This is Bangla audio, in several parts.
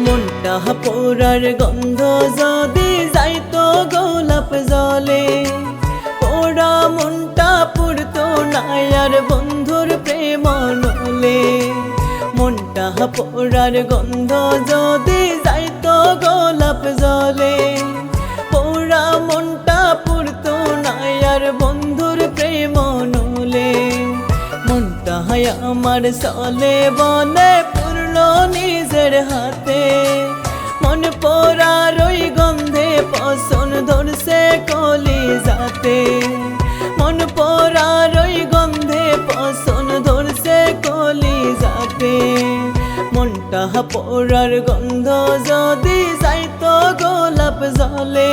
মনটা পোড়ার গন্ধ যদি যাইতো গোলাপ জলে, পোড়া মনটা পুরতো না আর বন্ধুর প্রেম নলে। মনটা পোড়ার গন্ধ যদি যাইতো গোলাপ জলে, পোড়া মনটা পুরতো না আর বন্ধুর প্রেম নলে। মনটা আমার চলে বলে পুরলো নিজের হাতে, মন পোড়ার ওই গন্ধে পছন্দ ধরছে কলিজাতে। মন পোড়ার ওই গন্ধে পছন্দ ধরছে কলিজাতে। মনটা পোড়ার গন্ধ যদি যাইতো গোলাপ জলে,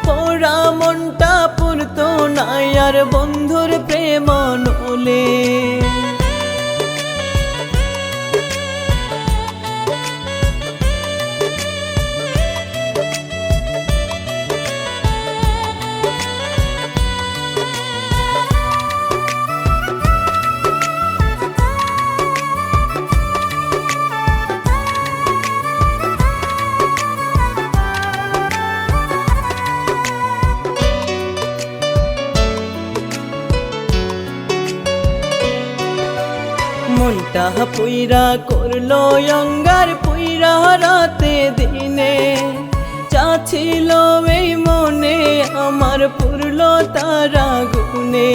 পোড়া মনটা পুরতো না আর বন্ধুর প্রেম নলে। মনটা পুইরা করলো অঙ্গার পুইরা রাতে দিনে, চাচ্ছিল এই মনে আমার পুরলো তারা গুনে।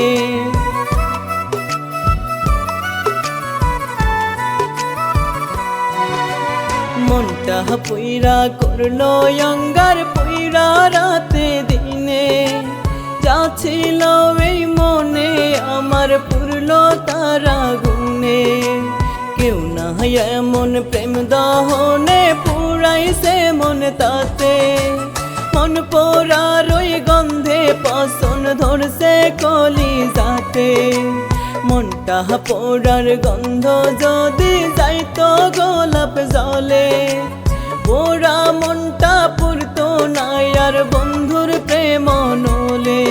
মনটা পুইরা করলো অঙ্গার পুইরা রাতে দিনে, চাচ্ছিল এই মনে আমার পুরলো তারা গুনে। কেউ না এমন প্রেম দহনে পুরাইছে মন তাতে, মন পোড়ার ওই গন্ধে পছন্দ ধরছে কলিজাতে। মনটা পোড়ার গন্ধ যদি যাইতো গোলাপ জলে, পোড়া মনটা পুরতো না আর বন্ধুর প্রেম নলে।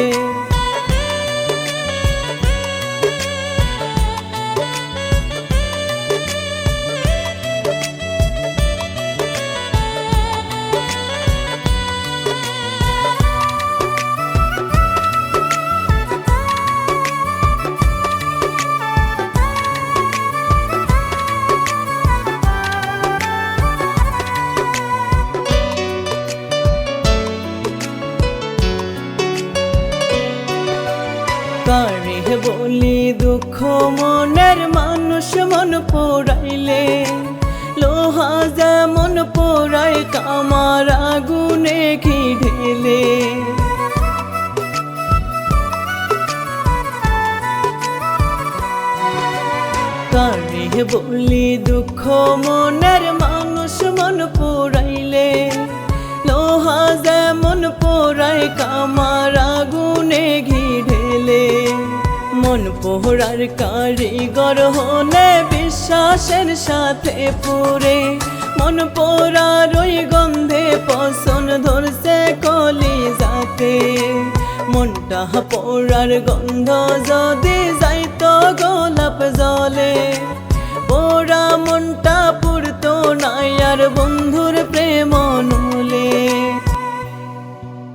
কারে বলি দুঃখ মনের মানুষ মন পোড়াইলে, লোহা যেমন পোড়ায় কামার আগুনে ঘি ঢেলে। কারে বলি দুঃখ মনের মানুষ মন পোড়াইলে, লোহা যেমন পোড়ায় কামার আগুনে ঘি ঢেলে। মন পোড়ার কারিগর হলে বিশ্বাসের সাথে পুরে, মন পোড়ার ওই গন্ধে পছন্দ ধরছে কলিজাতে। মনটা পোড়ার গন্ধ যদি যাইতো গোলাপ জলে, পোড়া মনটা পুরতো না আর বন্ধু